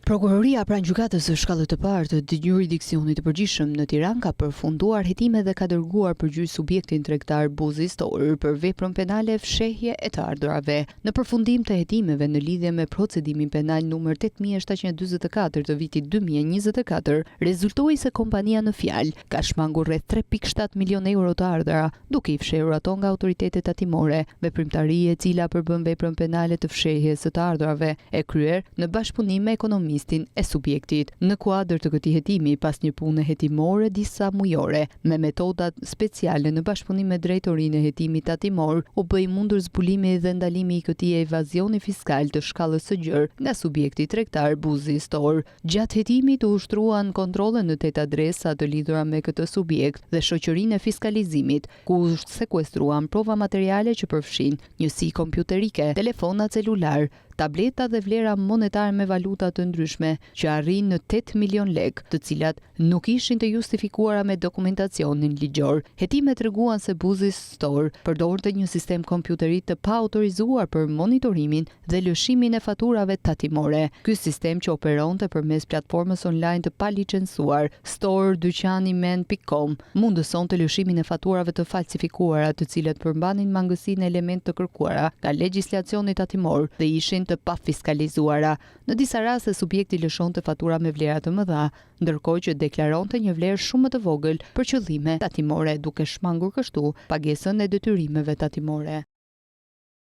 Prokuroria pranë gjykatës së shkallës të parë të jurisdiksionit të përgjithshëm në Tiranë ka përfunduar hetimet dhe ka dërguar përgjigje subjektin tregtar Buzi Store për veprën penale fshehje e të ardhurave. Në përfundim të hetimeve në lidhje me procedimin penal numër 8744 të vitit 2024, rezultoi se kompania në fjalë ka shmangur rreth 3.7 milion euro të ardhura, duke i fshehur ato nga autoritetet tatimore, veprimtari e cila përbën veprën penale të fshehjes së të ardhurave e kryer në bashkëpunim me ekonomistin e subjektit. Në kuadër të këtij hetimi, pas një pune hetimore disa mujore, me metoda speciale në bashkëpunim me drejtorinë e hetimit tatimor, u bëi mundur zbulimi dhe ndalimi i këtij evazioni fiskal të shkallës së gjerë nga subjekti tregtar Buzi Store. Gjatë hetimit u ushtruan kontrolle në 8 adresa të lidhura me këtë subjekt dhe shoqërinë e fiskalizimit, ku u sekuestruan prova materiale që përfshin njësi kompjuterike, telefona celular, tableta dhe vlera monetare me valuta të ndryshme që arrin në 8 milion lek, të cilat nuk ishin të justifikuara me dokumentacionin ligjor. Hetimet treguan se Buzi Store përdorte një sistem kompjuterit të paautorizuar për monitorimin dhe lëshimin e faturave tatimore. Ky sistem që operonte përmes platformës online të palicencuar storedyqanimen.com mundësonte lëshimin e faturave të falsifikuara, të cilat përmbanin mangësinë e elementë të kërkuara nga legjislacioni tatimor dhe ishin të pafiskalizuara. Në disa raste subjekti lëshonte fatura me vlera të mëdha, ndërkohë që deklaronte një vlerë shumë më të vogël për qëllime tatimore, duke shmangur kështu pagesën e detyrimeve tatimore.